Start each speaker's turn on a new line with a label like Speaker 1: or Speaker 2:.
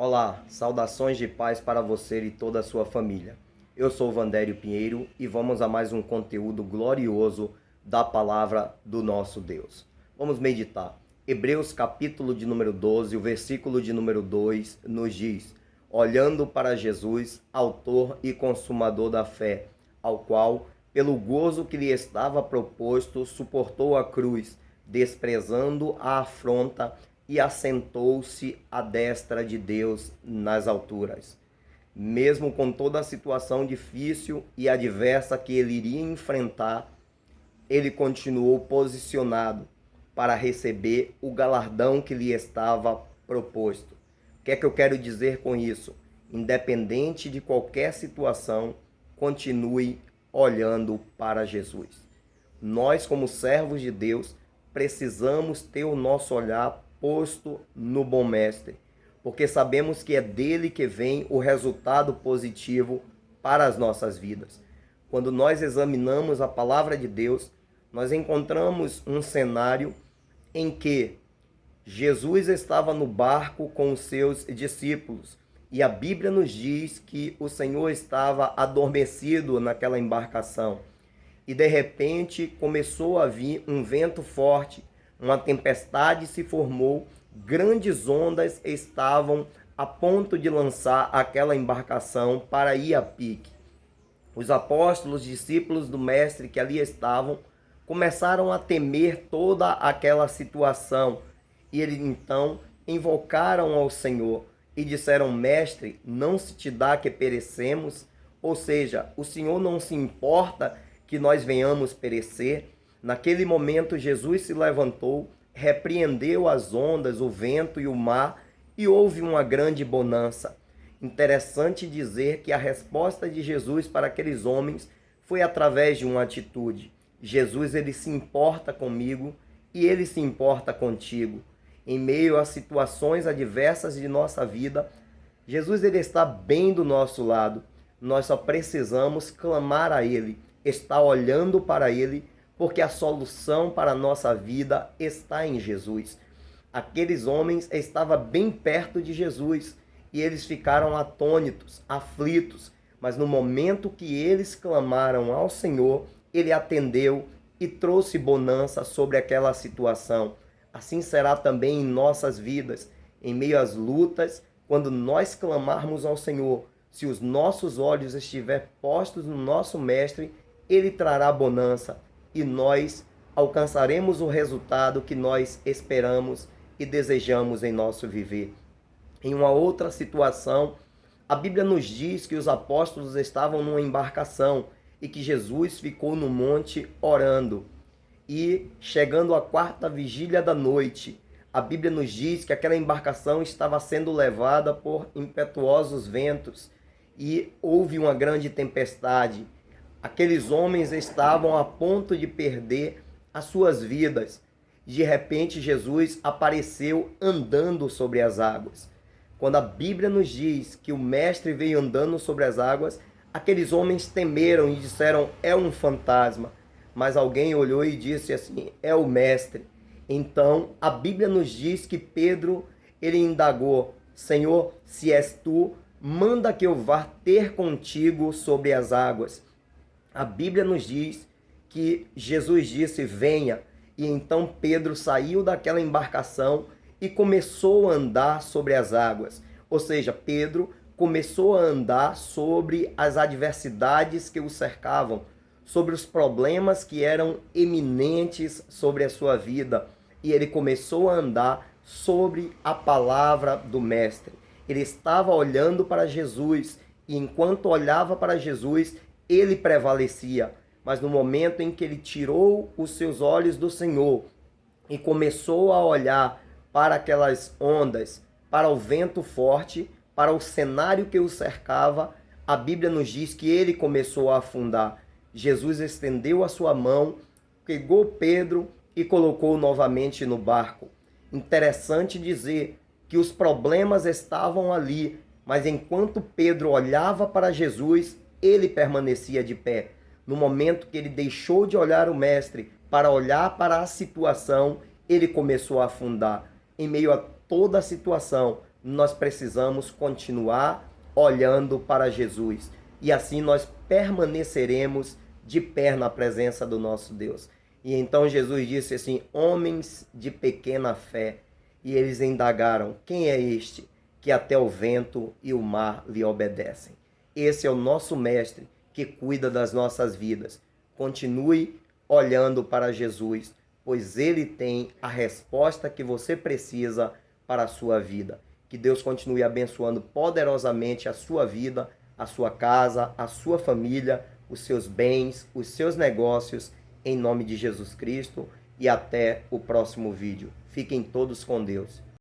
Speaker 1: Olá, saudações de paz para você e toda a sua família. Eu sou Vandério Pinheiro e vamos a mais um conteúdo glorioso da palavra do nosso Deus. Vamos meditar. Hebreus capítulo de número 12, o versículo de número 2 nos diz: olhando para Jesus, autor e consumador da fé, ao qual, pelo gozo que lhe estava proposto, suportou a cruz, desprezando a afronta, e assentou-se à destra de Deus nas alturas. Mesmo com toda a situação difícil e adversa que ele iria enfrentar, ele continuou posicionado para receber o galardão que lhe estava proposto. O que é que eu quero dizer com isso? Independente de qualquer situação, continue olhando para Jesus. Nós, como servos de Deus, precisamos ter o nosso olhar posto no bom mestre, porque sabemos que é dele que vem o resultado positivo para as nossas vidas. Quando nós examinamos a palavra de Deus, nós encontramos um cenário em que Jesus estava no barco com os seus discípulos e a Bíblia nos diz que o Senhor estava adormecido naquela embarcação e de repente começou a vir um vento forte. Uma tempestade se formou, grandes ondas estavam a ponto de lançar aquela embarcação para ir a pique. Os apóstolos, discípulos do mestre que ali estavam, começaram a temer toda aquela situação e eles então invocaram ao Senhor e disseram: mestre, não se te dá que perecemos? Ou seja, o Senhor não se importa que nós venhamos perecer? Naquele momento, Jesus se levantou, repreendeu as ondas, o vento e o mar, e houve uma grande bonança. Interessante dizer que a resposta de Jesus para aqueles homens foi através de uma atitude. Jesus, ele se importa comigo e ele se importa contigo. Em meio a situações adversas de nossa vida, Jesus, ele está bem do nosso lado. Nós só precisamos clamar a ele, estar olhando para ele, porque a solução para a nossa vida está em Jesus. Aqueles homens estavam bem perto de Jesus e eles ficaram atônitos, aflitos, mas no momento que eles clamaram ao Senhor, ele atendeu e trouxe bonança sobre aquela situação. Assim será também em nossas vidas, em meio às lutas, quando nós clamarmos ao Senhor, se os nossos olhos estiverem postos no nosso Mestre, ele trará bonança e nós alcançaremos o resultado que nós esperamos e desejamos em nosso viver. Em uma outra situação, a Bíblia nos diz que os apóstolos estavam numa embarcação e que Jesus ficou no monte orando. E chegando à quarta vigília da noite, a Bíblia nos diz que aquela embarcação estava sendo levada por impetuosos ventos e houve uma grande tempestade. Aqueles homens estavam a ponto de perder as suas vidas. De repente, Jesus apareceu andando sobre as águas. Quando a Bíblia nos diz que o Mestre veio andando sobre as águas, aqueles homens temeram e disseram: é um fantasma. Mas alguém olhou e disse assim: é o Mestre. Então, a Bíblia nos diz que Pedro, ele indagou: Senhor, se és tu, manda que eu vá ter contigo sobre as águas. A Bíblia nos diz que Jesus disse: venha. E então Pedro saiu daquela embarcação e começou a andar sobre as águas. Ou seja, Pedro começou a andar sobre as adversidades que o cercavam, sobre os problemas que eram eminentes sobre a sua vida. E ele começou a andar sobre a palavra do Mestre. Ele estava olhando para Jesus e enquanto olhava para Jesus, ele prevalecia, mas no momento em que ele tirou os seus olhos do Senhor e começou a olhar para aquelas ondas, para o vento forte, para o cenário que o cercava, a Bíblia nos diz que ele começou a afundar. Jesus estendeu a sua mão, pegou Pedro e colocou novamente no barco. Interessante dizer que os problemas estavam ali, mas enquanto Pedro olhava para Jesus, ele permanecia de pé. No momento que ele deixou de olhar o Mestre para olhar para a situação, ele começou a afundar. Em meio a toda a situação, nós precisamos continuar olhando para Jesus. E assim nós permaneceremos de pé na presença do nosso Deus. E então Jesus disse assim: homens de pequena fé. E eles indagaram: quem é este que até o vento e o mar lhe obedecem? Esse é o nosso mestre que cuida das nossas vidas. Continue olhando para Jesus, pois ele tem a resposta que você precisa para a sua vida. Que Deus continue abençoando poderosamente a sua vida, a sua casa, a sua família, os seus bens, os seus negócios, em nome de Jesus Cristo. E até o próximo vídeo. Fiquem todos com Deus.